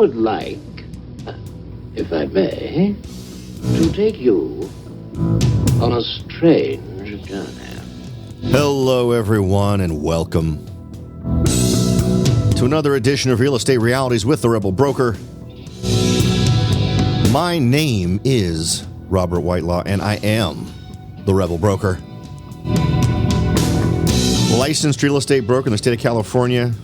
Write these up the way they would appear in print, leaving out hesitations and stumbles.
would like, if I may, to take you on a strange journey. Hello, everyone, and welcome to another edition of Real Estate Realities with the Rebel Broker. My name is Robert Whitelaw, and I am the Rebel Broker. Licensed real estate broker in the state of California.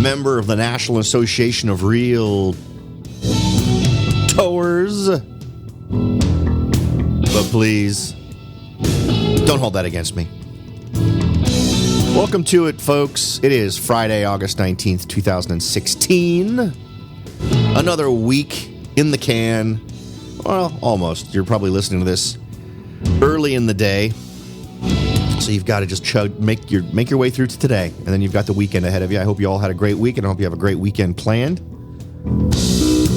Member of the National Association of Realtors. But please, don't hold that against me. Welcome to it, folks. It is Friday, August 19th, 2016. Another week in the can. Well, almost. You're probably listening to this early in the day. So you've got to just make your way through to today. And then you've got the weekend ahead of you. I hope you all had a great week, and I hope you have a great weekend planned.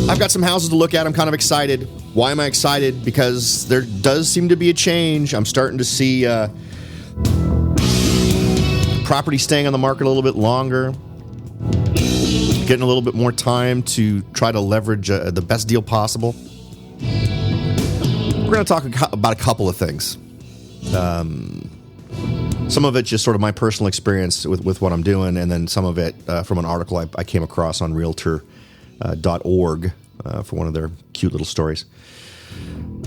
I've got some houses to look at. I'm kind of excited. Why am I excited? Because there does seem to be a change. I'm starting to see property staying on the market a little bit longer, getting a little bit more time to try to leverage the best deal possible. We're going to talk about a couple of things. Some of it just sort of my personal experience with what I'm doing, and then some of it from an article I came across on Realtor.org for one of their cute little stories.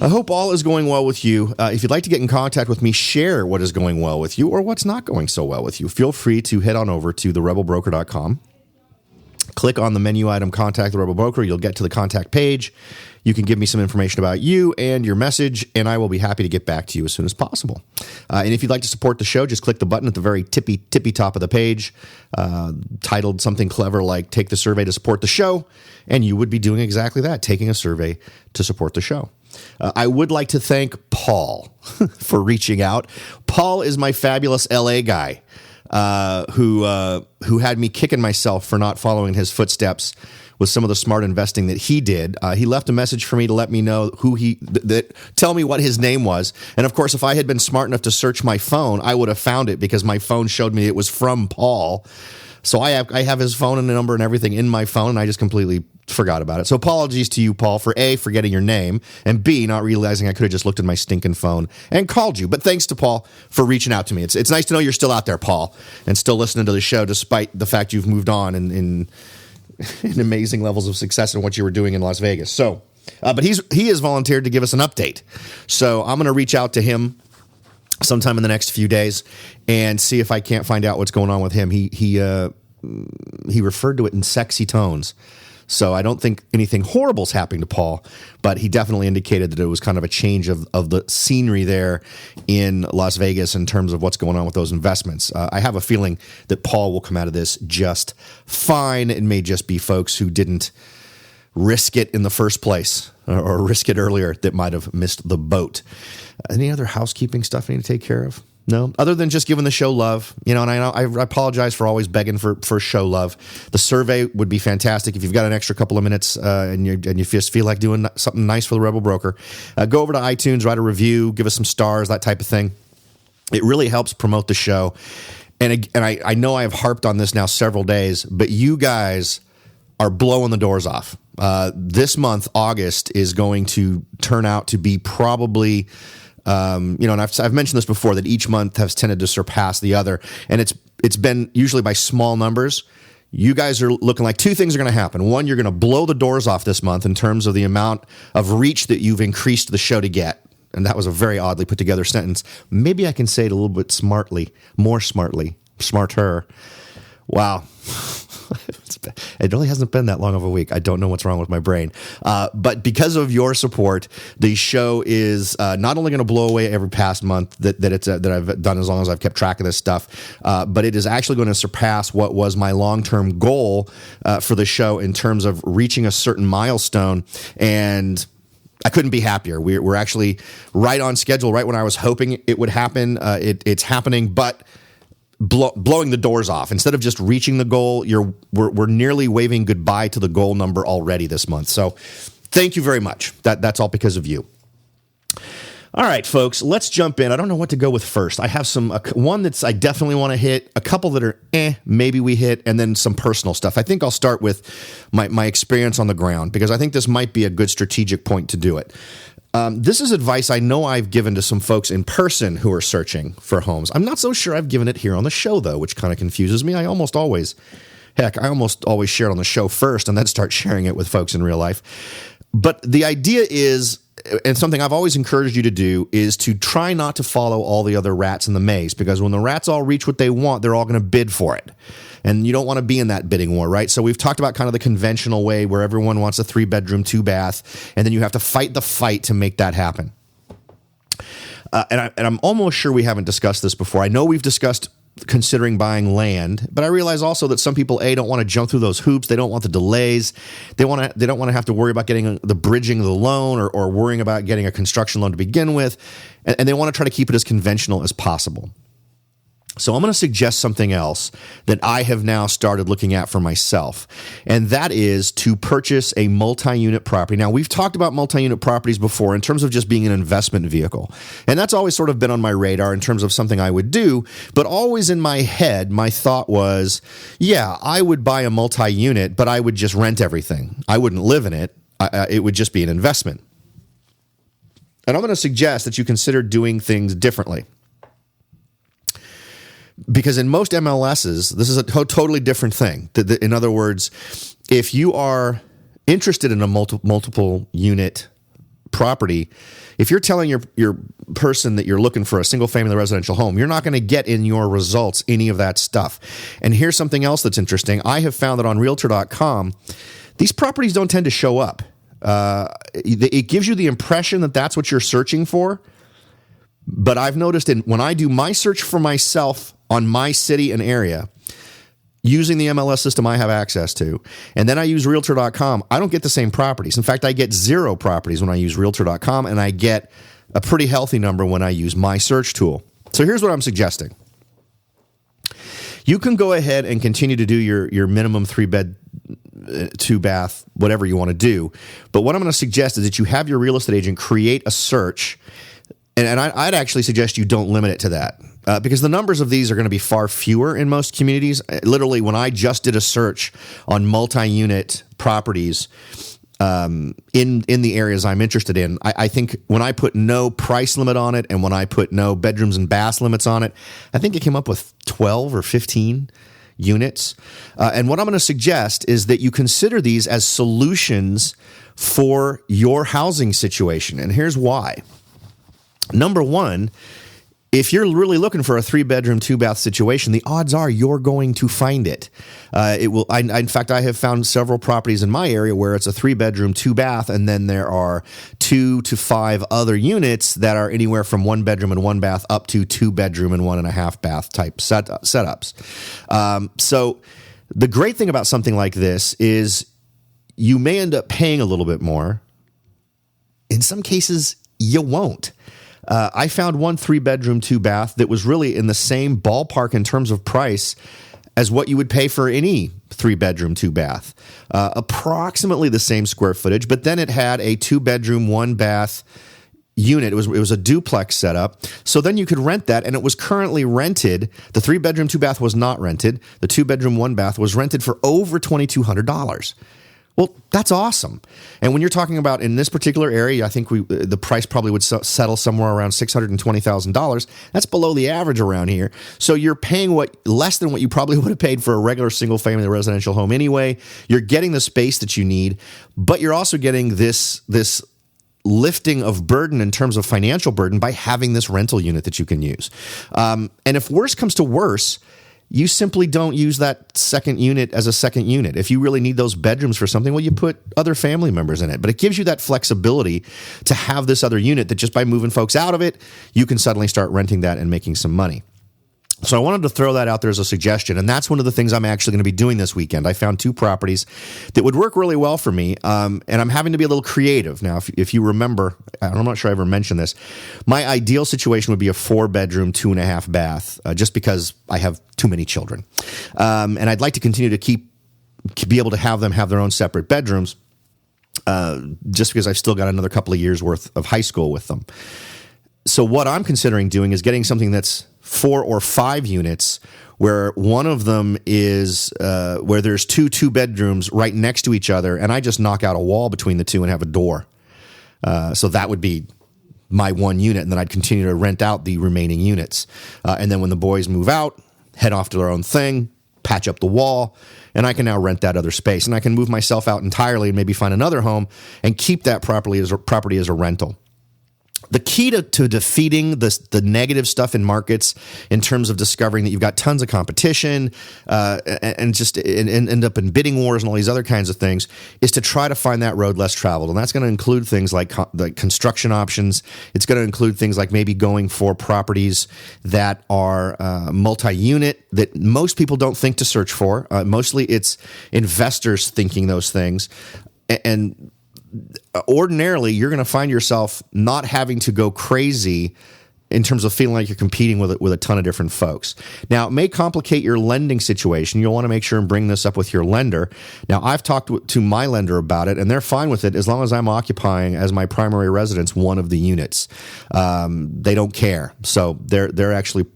I hope all is going well with you. If you'd like to get in contact with me, share what is going well with you or what's not going so well with you. Feel free to head on over to therebelbroker.com. Click on the menu item, Contact the Rebel Broker. You'll get to the contact page. You can give me some information about you and your message, and I will be happy to get back to you as soon as possible. And if you'd like to support the show, just click the button at the very tippy top of the page, titled something clever like Take the Survey to Support the Show, and you would be doing exactly that, taking a survey to support the show. I would like to thank Paul for reaching out. Paul is my fabulous LA guy. Who had me kicking myself for not following his footsteps with some of the smart investing that he did. He left a message for me to let me know tell me what his name was. And of course, if I had been smart enough to search my phone, I would have found it because my phone showed me it was from Paul. So I have his phone and the number and everything in my phone, and I just completely forgot about it. So apologies to you, Paul, for A, forgetting your name, and B, not realizing I could have just looked at my stinking phone and called you. But thanks to Paul for reaching out to me. It's nice to know you're still out there, Paul, and still listening to the show despite the fact you've moved on in amazing levels of success in what you were doing in Las Vegas. So, but he has volunteered to give us an update. So I'm going to reach out to him sometime in the next few days and see if I can't find out what's going on with him. He referred to it in sexy tones. So I don't think anything horrible's happening to Paul, but he definitely indicated that it was kind of a change of the scenery there in Las Vegas in terms of what's going on with those investments. I have a feeling that Paul will come out of this just fine. It may just be folks who didn't risk it in the first place or risk it earlier that might have missed the boat. Any other housekeeping stuff I need to take care of? No, other than just giving the show love, and I apologize for always begging for show love. The survey would be fantastic if you've got an extra couple of minutes and you just feel like doing something nice for the Rebel Broker. Go over to iTunes, write a review, give us some stars, that type of thing. It really helps promote the show. And I know I have harped on this now several days, but you guys are blowing the doors off. This month, August, is going to turn out to be probably. And I've mentioned this before that each month has tended to surpass the other, and it's been usually by small numbers. You guys are looking like two things are going to happen. One, you're going to blow the doors off this month in terms of the amount of reach that you've increased the show to get. And that was a very oddly put together sentence. Maybe I can say it a little bit smarter. Wow. It really hasn't been that long of a week. I don't know what's wrong with my brain. But because of your support, the show is not only going to blow away every past month that I've done as long as I've kept track of this stuff, but it is actually going to surpass what was my long-term goal for the show in terms of reaching a certain milestone. And I couldn't be happier. We're actually right on schedule, right when I was hoping it would happen. It's happening, but blowing the doors off. Instead of just reaching the goal, we're nearly waving goodbye to the goal number already this month. So thank you very much. That's all because of you. All right, folks, let's jump in. I don't know what to go with first. I have one that's I definitely want to hit, a couple that are maybe we hit, and then some personal stuff. I think I'll start with my experience on the ground, because I think this might be a good strategic point to do it. This is advice I know I've given to some folks in person who are searching for homes. I'm not so sure I've given it here on the show, though, which kind of confuses me. I almost always share it on the show first and then start sharing it with folks in real life. But the idea is, and something I've always encouraged you to do, is to try not to follow all the other rats in the maze, because when the rats all reach what they want, they're all going to bid for it. And you don't want to be in that bidding war, right? So we've talked about kind of the conventional way where everyone wants a 3-bedroom, 2-bath, and then you have to fight the fight to make that happen. And I'm almost sure we haven't discussed this before. I know we've discussed considering buying land, but I realize also that some people don't want to jump through those hoops. They don't want the delays. They don't want to have to worry about getting the bridging of the loan or worrying about getting a construction loan to begin with, and they want to try to keep it as conventional as possible. So I'm going to suggest something else that I have now started looking at for myself, and that is to purchase a multi-unit property. Now, we've talked about multi-unit properties before in terms of just being an investment vehicle, and that's always sort of been on my radar in terms of something I would do, but always in my head, my thought was, yeah, I would buy a multi-unit, but I would just rent everything. I wouldn't live in it. It would just be an investment. And I'm going to suggest that you consider doing things differently. Because in most MLSs, this is a totally different thing. In other words, if you are interested in a multiple unit property, if you're telling your person that you're looking for a single family residential home, you're not going to get in your results any of that stuff. And here's something else that's interesting. I have found that on Realtor.com, these properties don't tend to show up. It gives you the impression that that's what you're searching for. But I've noticed when I do my search for myself on my city and area, using the MLS system I have access to, and then I use Realtor.com, I don't get the same properties. In fact, I get 0 properties when I use Realtor.com, and I get a pretty healthy number when I use my search tool. So here's what I'm suggesting. You can go ahead and continue to do your minimum 3-bed, 2-bath, whatever you want to do. But what I'm going to suggest is that you have your real estate agent create a search. And I'd actually suggest you don't limit it to that, because the numbers of these are going to be far fewer in most communities. Literally, when I just did a search on multi-unit properties in the areas I'm interested in, I think when I put no price limit on it and when I put no bedrooms and bath limits on it, I think it came up with 12 or 15 units. And what I'm going to suggest is that you consider these as solutions for your housing situation. And here's why. Number one, if you're really looking for a 3-bedroom, 2-bath situation, the odds are you're going to find it. It will. In fact, I have found several properties in my area where it's a 3-bedroom, 2-bath, and then there are 2 to 5 other units that are anywhere from 1 bedroom and 1 bath up to 2 bedroom and 1.5 bath type setups. So the great thing about something like this is you may end up paying a little bit more. In some cases, you won't. I found one 3-bedroom, 2-bath that was really in the same ballpark in terms of price as what you would pay for any 3-bedroom, 2-bath. Approximately the same square footage, but then it had a 2-bedroom, 1-bath unit. It was a duplex setup. So then you could rent that, and it was currently rented. The 3-bedroom, 2-bath was not rented. The 2-bedroom, 1-bath was rented for over $2,200. Well, that's awesome. And when you're talking about in this particular area, I think the price probably would settle somewhere around $620,000. That's below the average around here. So you're paying less than what you probably would have paid for a regular single-family residential home anyway. You're getting the space that you need, but you're also getting this lifting of burden in terms of financial burden by having this rental unit that you can use. And if worse comes to worse, you simply don't use that second unit as a second unit. If you really need those bedrooms for something, well, you put other family members in it. But it gives you that flexibility to have this other unit that just by moving folks out of it, you can suddenly start renting that and making some money. So I wanted to throw that out there as a suggestion, and that's one of the things I'm actually going to be doing this weekend. I found 2 properties that would work really well for me, and I'm having to be a little creative. Now, if you remember, I'm not sure I ever mentioned this, my ideal situation would be a 4-bedroom, 2.5 bath, just because I have too many children. And I'd like to continue to be able to have them have their own separate bedrooms, just because I've still got another couple of years worth of high school with them. So what I'm considering doing is getting something that's 4 or 5 units, where one of them is where there's two bedrooms right next to each other, and I just knock out a wall between the two and have a door. So that would be my one unit, and then I'd continue to rent out the remaining units. And then when the boys move out, head off to their own thing, patch up the wall, and I can now rent that other space. And I can move myself out entirely and maybe find another home and keep that property as a rental. The key to defeating the negative stuff in markets, in terms of discovering that you've got tons of competition and just end up in bidding wars and all these other kinds of things, is to try to find that road less traveled. And that's going to include things like the construction options. It's going to include things like maybe going for properties that are multi-unit that most people don't think to search for. Mostly it's investors thinking those things. And ordinarily, you're going to find yourself not having to go crazy in terms of feeling like you're competing with a ton of different folks. Now, it may complicate your lending situation. You'll want to make sure and bring this up with your lender. Now, I've talked to my lender about it, and they're fine with it as long as I'm occupying as my primary residence one of the units. They don't care. So they're actually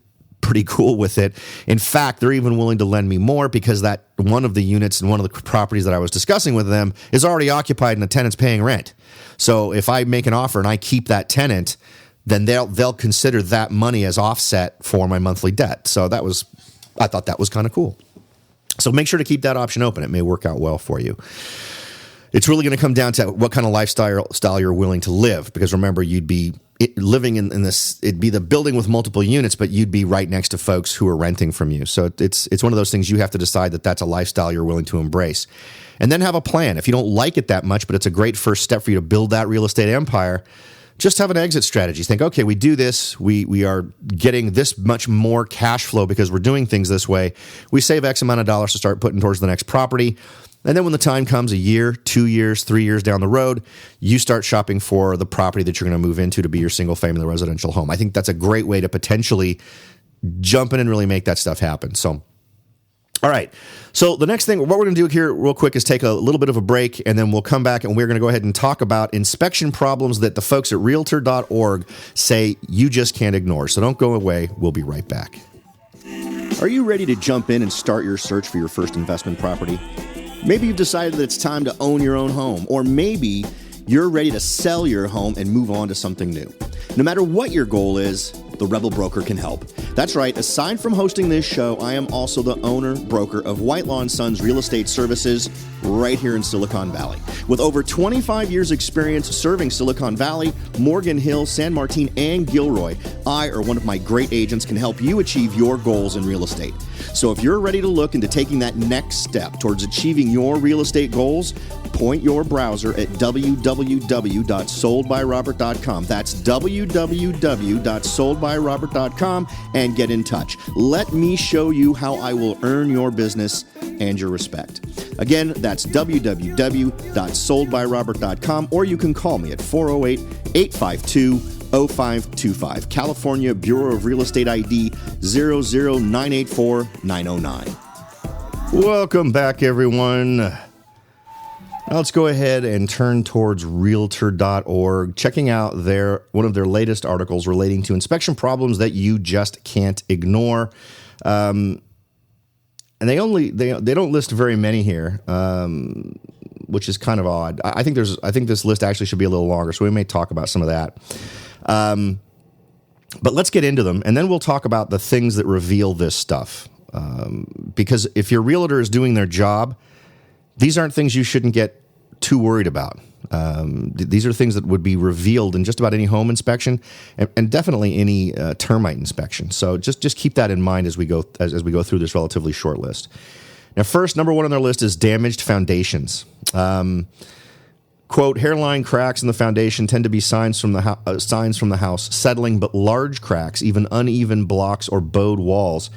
pretty cool with it. In fact, they're even willing to lend me more, because that one of the units and one of the properties that I was discussing with them is already occupied and the tenant's paying rent. So if I make an offer and I keep that tenant, then they'll consider that money as offset for my monthly debt. So I thought that was kind of cool. So make sure to keep that option open. It may work out well for you. It's really going to come down to what kind of lifestyle you're willing to live, because remember, you'd be living in this, it'd be the building with multiple units, but you'd be right next to folks who are renting from you. So it's one of those things you have to decide that that's a lifestyle you're willing to embrace. And then have a plan. If you don't like it that much, but it's a great first step for you to build that real estate empire, just have an exit strategy. Think, okay, we do this. We are getting this much more cash flow because we're doing things this way. We save X amount of dollars to start putting towards the next property. And then when the time comes, a year, 2 years, 3 years down the road, you start shopping for the property that you're going to move into to be your single-family residential home. I think that's a great way to potentially jump in and really make that stuff happen. So, all right. So the next thing, what we're going to do here real quick is take a little bit of a break, and then we'll come back and we're going to go ahead and talk about inspection problems that the folks at Realtor.org say you just can't ignore. So don't go away. We'll be right back. Are you ready to jump in and start your search for your first investment property? Maybe you've decided that it's time to own your own home, or maybe you're ready to sell your home and move on to something new. No matter what your goal is, the Rebel Broker can help. That's right, aside from hosting this show, I am also the owner-broker of Whitelaw & Sons Real Estate Services right here in Silicon Valley. With over 25 years experience serving Silicon Valley, Morgan Hill, San Martin, and Gilroy, I or one of my great agents can help you achieve your goals in real estate. So if you're ready to look into taking that next step towards achieving your real estate goals, point your browser at www.soldbyrobert.com. That's www.soldbyrobert.com and get in touch. Let me show you how I will earn your business and your respect. Again, that's www.soldbyrobert.com, or you can call me at 408-852-0525. California Bureau of Real Estate ID 00984-909. Welcome back, everyone. Now let's go ahead and turn towards Realtor.org, checking out one of their latest articles relating to inspection problems that you just can't ignore. And they don't list very many here, which is kind of odd. I think this list actually should be a little longer, so we may talk about some of that. But let's get into them, and then we'll talk about the things that reveal this stuff. Because if your realtor is doing their job, these aren't things you shouldn't get too worried about. These are things that would be revealed in just about any home inspection, and definitely any termite inspection. So just keep that in mind as we go through this relatively short list. Now, first, number one on their list is damaged foundations. Quote, hairline cracks in the foundation tend to be signs from the house settling, but large cracks, even uneven blocks or bowed walls,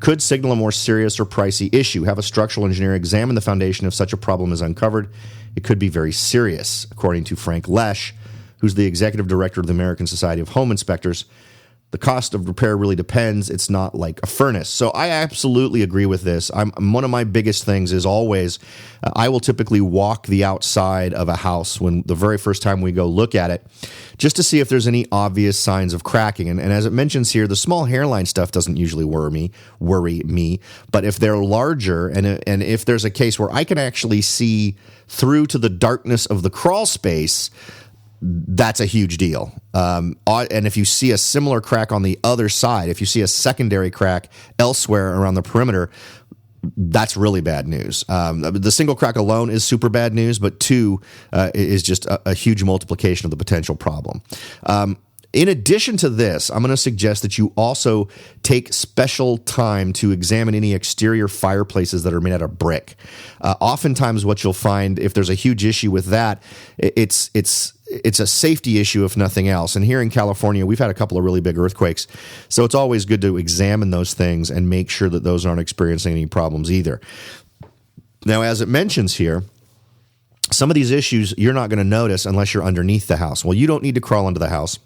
could signal a more serious or pricey issue. Have a structural engineer examine the foundation if such a problem is uncovered. It could be very serious, according to Frank Lesh, who's the executive director of the American Society of Home Inspectors. The cost of repair really depends. It's not like a furnace. So I absolutely agree with this. One of my biggest things is always, I will typically walk the outside of a house when the very first time we go look at it, just to see if there's any obvious signs of cracking. And as it mentions here, the small hairline stuff doesn't usually worry me. But if they're larger, and if there's a case where I can actually see through to the darkness of the crawl space, that's a huge deal. And if you see a similar crack on the other side, if you see a secondary crack elsewhere around the perimeter, that's really bad news. The single crack alone is super bad news, but two is just a huge multiplication of the potential problem. In addition to this, I'm going to suggest that you also take special time to examine any exterior fireplaces that are made out of brick. Oftentimes what you'll find, if there's a huge issue with that, it's a safety issue, if nothing else. And here in California, we've had a couple of really big earthquakes. So it's always good to examine those things and make sure that those aren't experiencing any problems either. Now, as it mentions here, some of these issues you're not going to notice unless you're underneath the house. Well, you don't need to crawl into the house.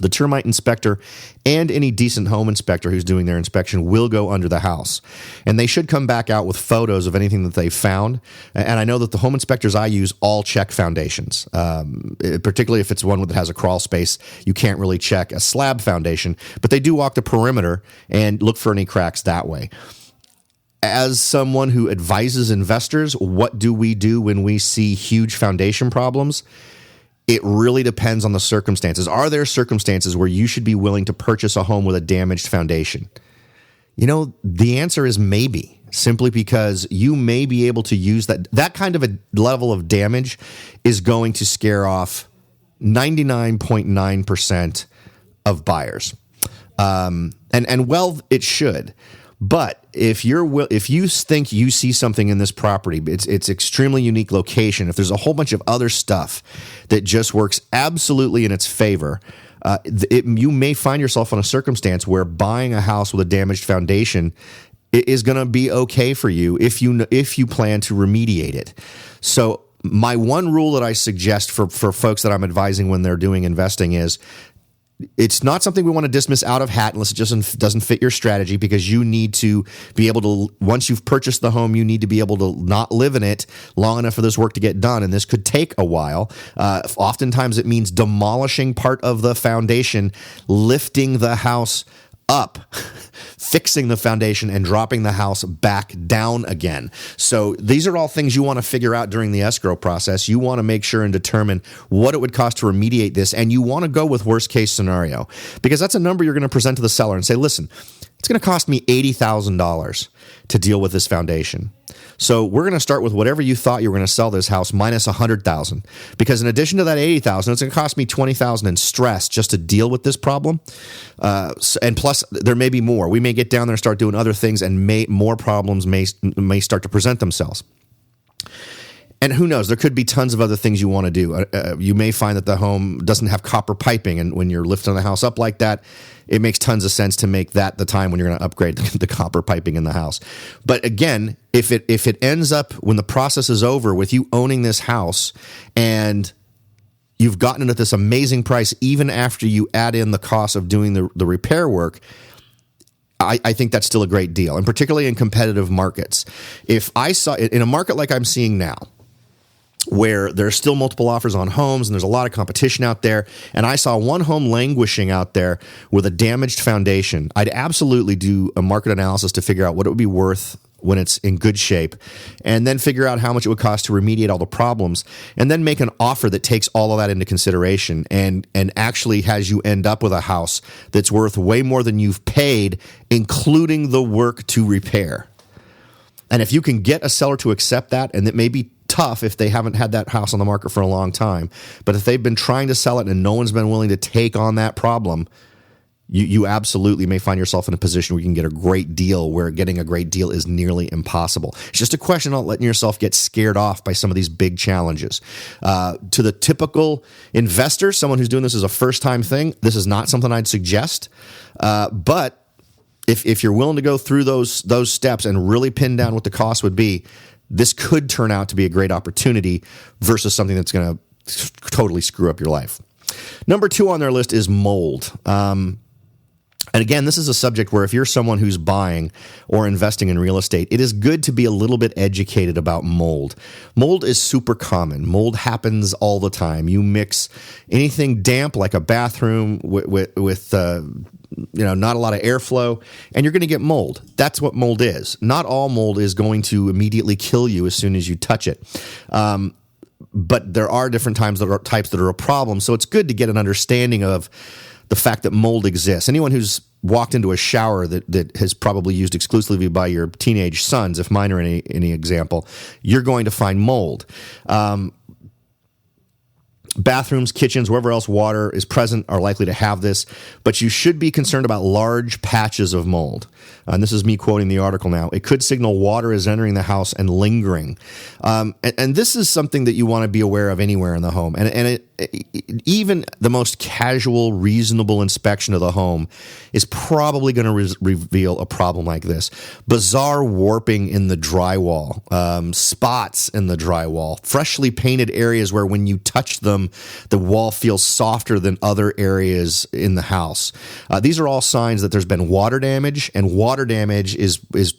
The termite inspector and any decent home inspector who's doing their inspection will go under the house. And they should come back out with photos of anything that they found. And I know that the home inspectors I use all check foundations, particularly if it's one that has a crawl space. You can't really check a slab foundation, but they do walk the perimeter and look for any cracks that way. As someone who advises investors, what do we do when we see huge foundation problems? It really depends on the circumstances. Are there circumstances where you should be willing to purchase a home with a damaged foundation? You know, the answer is maybe, simply because you may be able to use that kind of a level of damage is going to scare off 99.9% of buyers. And well, it should. But if you think you see something in this property, it's extremely unique location. If there's a whole bunch of other stuff that just works absolutely in its favor, you may find yourself in a circumstance where buying a house with a damaged foundation is going to be okay for you if you plan to remediate it. So my one rule that I suggest for folks that I'm advising when they're doing investing is, it's not something we want to dismiss out of hat unless it just doesn't fit your strategy, because you need to be able to, once you've purchased the home, you need to be able to not live in it long enough for this work to get done. And this could take a while. Oftentimes it means demolishing part of the foundation, lifting the house up, fixing the foundation, and dropping the house back down again. So these are all things you want to figure out during the escrow process. You want to make sure and determine what it would cost to remediate this, and you want to go with worst case scenario, because that's a number you're going to present to the seller and say, listen, it's going to cost me $80,000 to deal with this foundation. So we're going to start with whatever you thought you were going to sell this house minus $100,000, because in addition to that $80,000, it's going to cost me $20,000 in stress just to deal with this problem. And plus, there may be more. We may get down there and start doing other things, and more problems may start to present themselves. And who knows? There could be tons of other things you want to do. You may find that the home doesn't have copper piping, and when you're lifting the house up like that, it makes tons of sense to make that the time when you're going to upgrade the copper piping in the house. But again, if it ends up when the process is over with you owning this house and you've gotten it at this amazing price, even after you add in the cost of doing the repair work, I think that's still a great deal, and particularly in competitive markets. If I saw in a market like I'm seeing now, where there's still multiple offers on homes and there's a lot of competition out there, and I saw one home languishing out there with a damaged foundation, I'd absolutely do a market analysis to figure out what it would be worth when it's in good shape, and then figure out how much it would cost to remediate all the problems, and then make an offer that takes all of that into consideration and actually has you end up with a house that's worth way more than you've paid, including the work to repair. And if you can get a seller to accept that, and it may be tough if they haven't had that house on the market for a long time, but if they've been trying to sell it and no one's been willing to take on that problem, you absolutely may find yourself in a position where you can get a great deal, where getting a great deal is nearly impossible. It's just a question of letting yourself get scared off by some of these big challenges. To the typical investor, someone who's doing this as a first-time thing, this is not something I'd suggest. But if you're willing to go through those steps and really pin down what the cost would be, this could turn out to be a great opportunity versus something that's going to totally screw up your life. Number 2 on their list is mold. And again, this is a subject where if you're someone who's buying or investing in real estate, it is good to be a little bit educated about mold. Mold is super common. Mold happens all the time. You mix anything damp like a bathroom with not a lot of airflow, and you're going to get mold. That's what mold is. Not all mold is going to immediately kill you as soon as you touch it. But there are different types that are a problem. So it's good to get an understanding of the fact that mold exists. Anyone who's walked into a shower that has probably used exclusively by your teenage sons, if mine are any example, you're going to find mold. Bathrooms, kitchens, wherever else water is present are likely to have this, but you should be concerned about large patches of mold. And this is me quoting the article now. It could signal water is entering the house and lingering. And this is something that you want to be aware of anywhere in the home. And even the most casual, reasonable inspection of the home is probably going to reveal a problem like this. Bizarre warping in the drywall, spots in the drywall, freshly painted areas where when you touch them, the wall feels softer than other areas in the house. These are all signs that there's been water damage, and water damage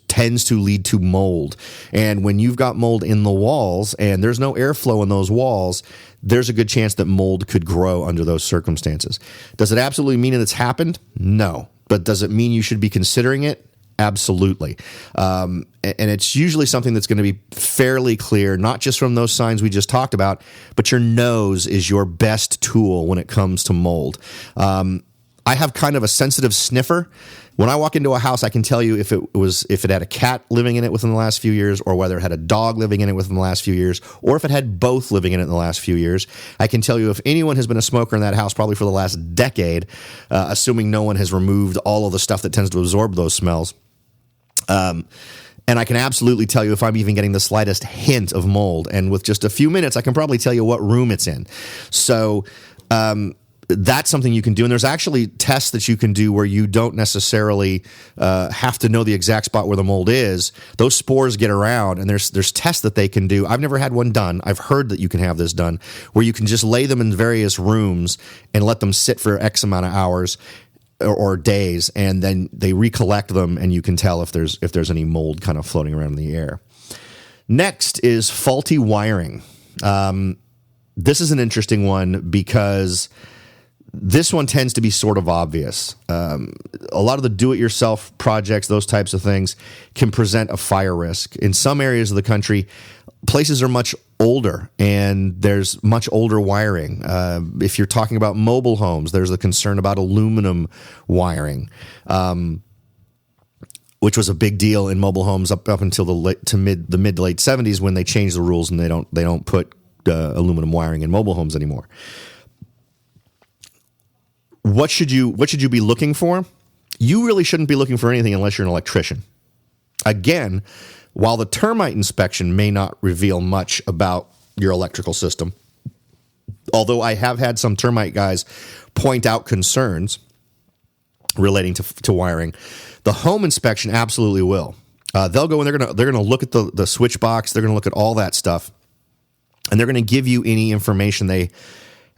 tends to lead to mold. And when you've got mold in the walls and there's no airflow in those walls, there's a good chance that mold could grow under those circumstances. Does it absolutely mean that it's happened? No. But does it mean you should be considering it? Absolutely. And it's usually something that's going to be fairly clear, not just from those signs we just talked about, but your nose is your best tool when it comes to mold. I have kind of a sensitive sniffer. When I walk into a house, I can tell you if it had a cat living in it within the last few years, or whether it had a dog living in it within the last few years, or if it had both living in it in the last few years. I can tell you if anyone has been a smoker in that house probably for the last decade, assuming no one has removed all of the stuff that tends to absorb those smells. And I can absolutely tell you if I'm even getting the slightest hint of mold. And with just a few minutes, I can probably tell you what room it's in. So that's something you can do. And there's actually tests that you can do where you don't necessarily have to know the exact spot where the mold is. Those spores get around, and there's tests that they can do. I've never had one done. I've heard that you can have this done, where you can just lay them in various rooms and let them sit for X amount of hours or days, and then they recollect them, and you can tell if there's any mold kind of floating around in the air. Next is faulty wiring. This is an interesting one because this one tends to be sort of obvious. A lot of the do-it-yourself projects, those types of things, can present a fire risk. In some areas of the country, places are much older, and there's much older wiring. If you're talking about mobile homes, there's a concern about aluminum wiring, which was a big deal in mobile homes up until the mid to late 70s, when they changed the rules and they don't put aluminum wiring in mobile homes anymore. What should you be looking for? You really shouldn't be looking for anything unless you're an electrician. Again, while the termite inspection may not reveal much about your electrical system, although I have had some termite guys point out concerns relating to wiring, the home inspection absolutely will. They'll go and they're gonna look at the switch box. They're gonna look at all that stuff, and they're gonna give you any information they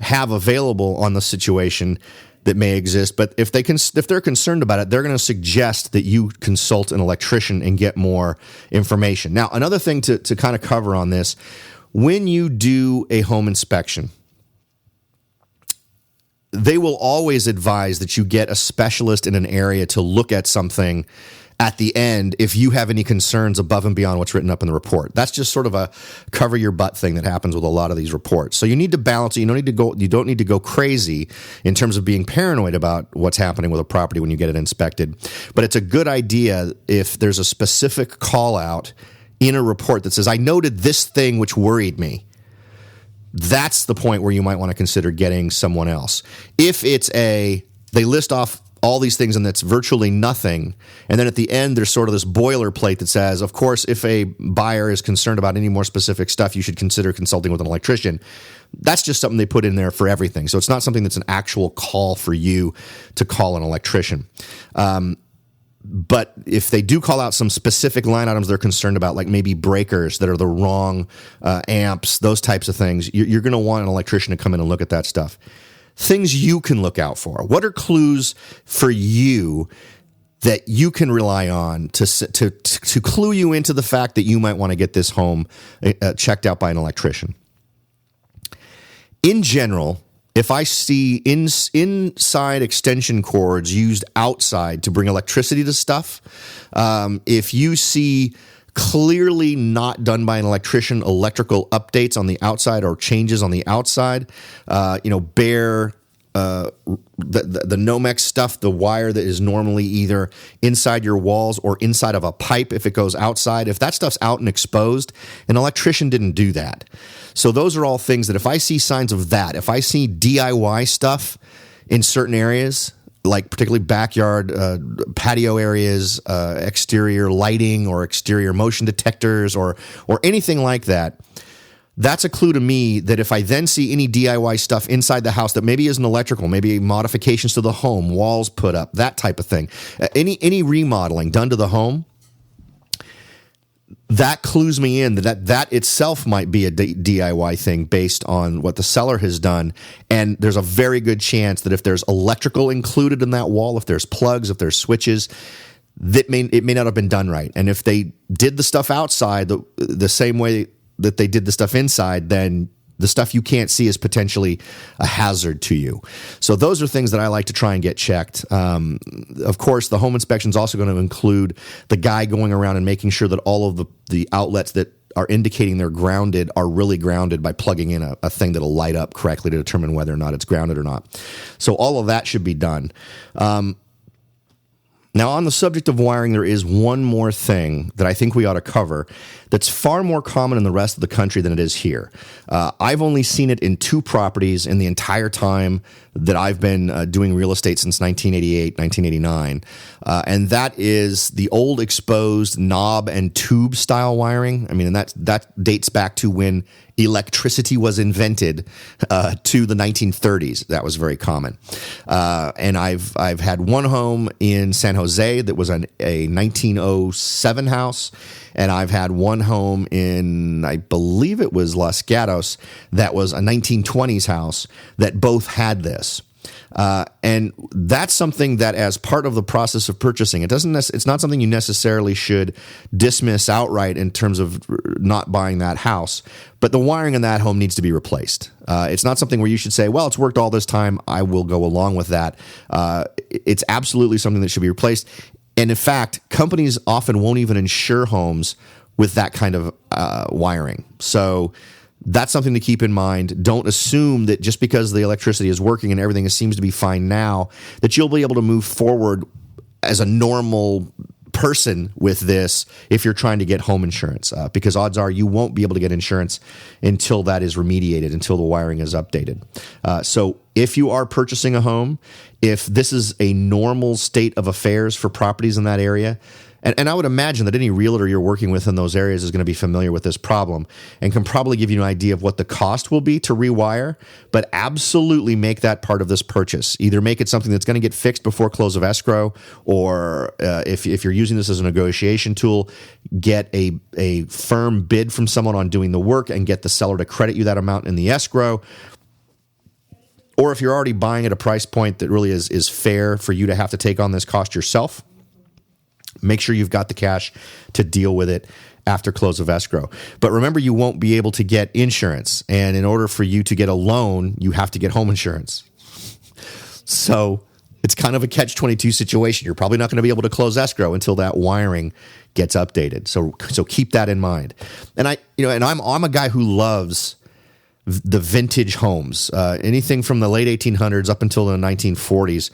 have available on the situation that may exist. But if they're concerned about it, they're going to suggest that you consult an electrician and get more information. Now, another thing to kind of cover on this, when you do a home inspection, they will always advise that you get a specialist in an area to look at something at the end if you have any concerns above and beyond what's written up in the report. That's just sort of a cover your butt thing that happens with a lot of these reports. So you need to balance it. You don't need to go crazy in terms of being paranoid about what's happening with a property when you get it inspected. But it's a good idea if there's a specific call out in a report that says, I noted this thing which worried me. That's the point where you might want to consider getting someone else. If they list off all these things and that's virtually nothing, and then at the end there's sort of this boilerplate that says, of course, if a buyer is concerned about any more specific stuff, you should consider consulting with an electrician. That's just something they put in there for everything. So it's not something that's an actual call for you to call an electrician. But if they do call out some specific line items they're concerned about, like maybe breakers that are the wrong amps, those types of things, you're going to want an electrician to come in and look at that stuff. things you can look out for? What are clues for you that you can rely on to clue you into the fact that you might want to get this home checked out by an electrician? In general, if I see inside extension cords used outside to bring electricity to stuff, if you see clearly not done by an electrician electrical updates on the outside or changes on the outside, bare the Nomex stuff, the wire that is normally either inside your walls or inside of a pipe if it goes outside, if that stuff's out and exposed, an electrician didn't do that. So those are all things that if I see signs of that, if I see DIY stuff in certain areas, like particularly backyard, patio areas, exterior lighting or exterior motion detectors or anything like that, that's a clue to me that if I then see any DIY stuff inside the house that maybe isn't electrical, maybe modifications to the home, walls put up, that type of thing, any remodeling done to the home, that clues me in that itself might be a DIY thing based on what the seller has done. And there's a very good chance that if there's electrical included in that wall, if there's plugs, if there's switches, it may not have been done right. And if they did the stuff outside the same way that they did the stuff inside, then the stuff you can't see is potentially a hazard to you. So those are things that I like to try and get checked. Of course, the home inspection is also going to include the guy going around and making sure that all of the outlets that are indicating they're grounded are really grounded by plugging in a thing that'll light up correctly to determine whether or not it's grounded or not. So all of that should be done. Now, on the subject of wiring, there is one more thing that I think we ought to cover that's far more common in the rest of the country than it is here. I've only seen it in 2 properties in the entire time that I've been doing real estate since 1988, 1989. And that is the old exposed knob and tube style wiring. I mean, and that dates back to when electricity was invented to the 1930s. That was very common. And I've had one home in San Jose that was a 1907 house. And I've had one home in, I believe it was Los Gatos, that was a 1920s house that both had this. And that's something that, as part of the process of purchasing, it's not something you necessarily should dismiss outright in terms of not buying that house. But the wiring in that home needs to be replaced. It's not something where you should say, well, it's worked all this time, I will go along with that. It's absolutely something that should be replaced. And in fact, companies often won't even insure homes with that kind of wiring. So that's something to keep in mind. Don't assume that just because the electricity is working and everything seems to be fine now, that you'll be able to move forward as a normal person with this if you're trying to get home insurance, because odds are you won't be able to get insurance until that is remediated, until the wiring is updated. So if you are purchasing a home, if this is a normal state of affairs for properties in that area, and I would imagine that any realtor you're working with in those areas is going to be familiar with this problem and can probably give you an idea of what the cost will be to rewire, but absolutely make that part of this purchase. Either make it something that's going to get fixed before close of escrow, or if you're using this as a negotiation tool, get a firm bid from someone on doing the work and get the seller to credit you that amount in the escrow. Or if you're already buying at a price point that really is fair for you to have to take on this cost yourself, make sure you've got the cash to deal with it after close of escrow. But remember, you won't be able to get insurance. And in order for you to get a loan, you have to get home insurance. So it's kind of a catch-22 situation. You're probably not going to be able to close escrow until that wiring gets updated. So keep that in mind. And I'm a guy who loves the vintage homes, anything from the late 1800s up until the 1940s.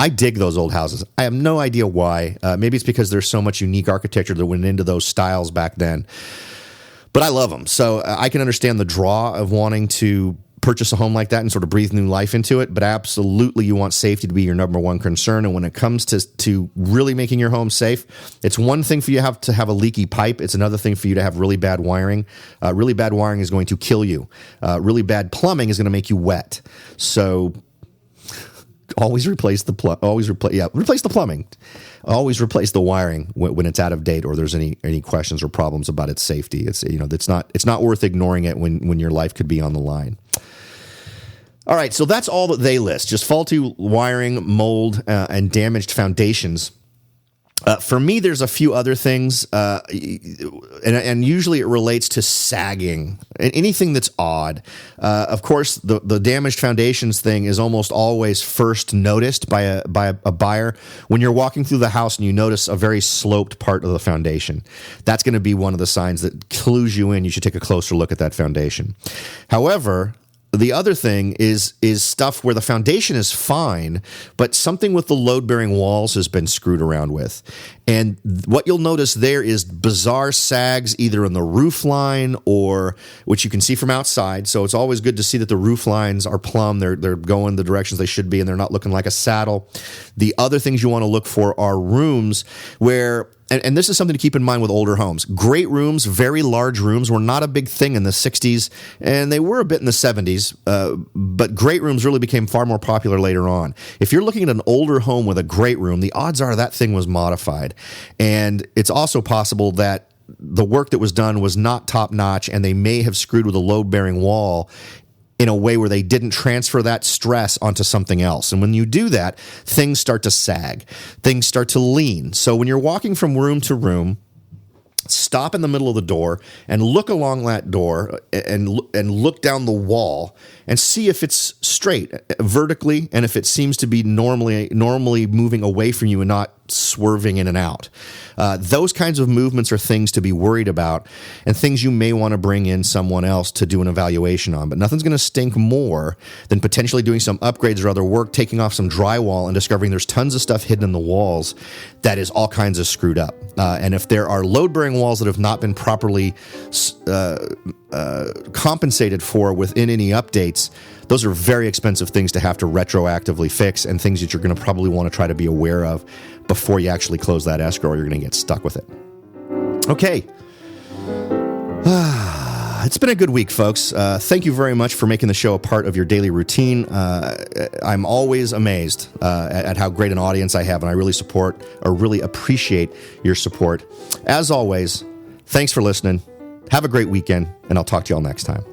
I dig those old houses. I have no idea why. Maybe it's because there's so much unique architecture that went into those styles back then. But I love them. So I can understand the draw of wanting to purchase a home like that and sort of breathe new life into it. But absolutely, you want safety to be your number one concern. And when it comes to really making your home safe, it's one thing for you to have a leaky pipe. It's another thing for you to have really bad wiring. Really bad wiring is going to kill you. Really bad plumbing is going to make you wet. So always replace the replace the plumbing. Always replace the wiring when it's out of date or there's any questions or problems about its safety. It's not worth ignoring it when your life could be on the line. All right, so that's all that they list, just faulty wiring, mold, and damaged foundations. For me, there's a few other things, and usually it relates to sagging, anything that's odd. Of course, the damaged foundations thing is almost always first noticed by a buyer when you're walking through the house and you notice a very sloped part of the foundation. That's going to be one of the signs that clues you in. You should take a closer look at that foundation. However, the other thing is stuff where the foundation is fine, but something with the load-bearing walls has been screwed around with. And what you'll notice there is bizarre sags either in the roof line or, which you can see from outside. So it's always good to see that the roof lines are plumb. They're going the directions they should be, and they're not looking like a saddle. The other things you want to look for are rooms where, and this is something to keep in mind with older homes. Great rooms, very large rooms, were not a big thing in the 60s, and they were a bit in the 70s, but great rooms really became far more popular later on. If you're looking at an older home with a great room, the odds are that thing was modified. And it's also possible that the work that was done was not top-notch, and they may have screwed with a load-bearing wall in a way where they didn't transfer that stress onto something else. And when you do that, things start to sag. Things start to lean. So when you're walking from room to room, stop in the middle of the door and look along that door and look down the wall and see if it's straight vertically and if it seems to be normally moving away from you and not swerving in and out. Those kinds of movements are things to be worried about and things you may want to bring in someone else to do an evaluation on. But nothing's going to stink more than potentially doing some upgrades or other work, taking off some drywall and discovering there's tons of stuff hidden in the walls that is all kinds of screwed up. And if there are load-bearing walls that have not been properly compensated for within any updates, those are very expensive things to have to retroactively fix and things that you're going to probably want to try to be aware of before you actually close that escrow or you're going to get stuck with it. Okay. It's been a good week, folks. Thank you very much for making the show a part of your daily routine. I'm always amazed at how great an audience I have, and I really appreciate your support. As always, thanks for listening. Have a great weekend, and I'll talk to you all next time.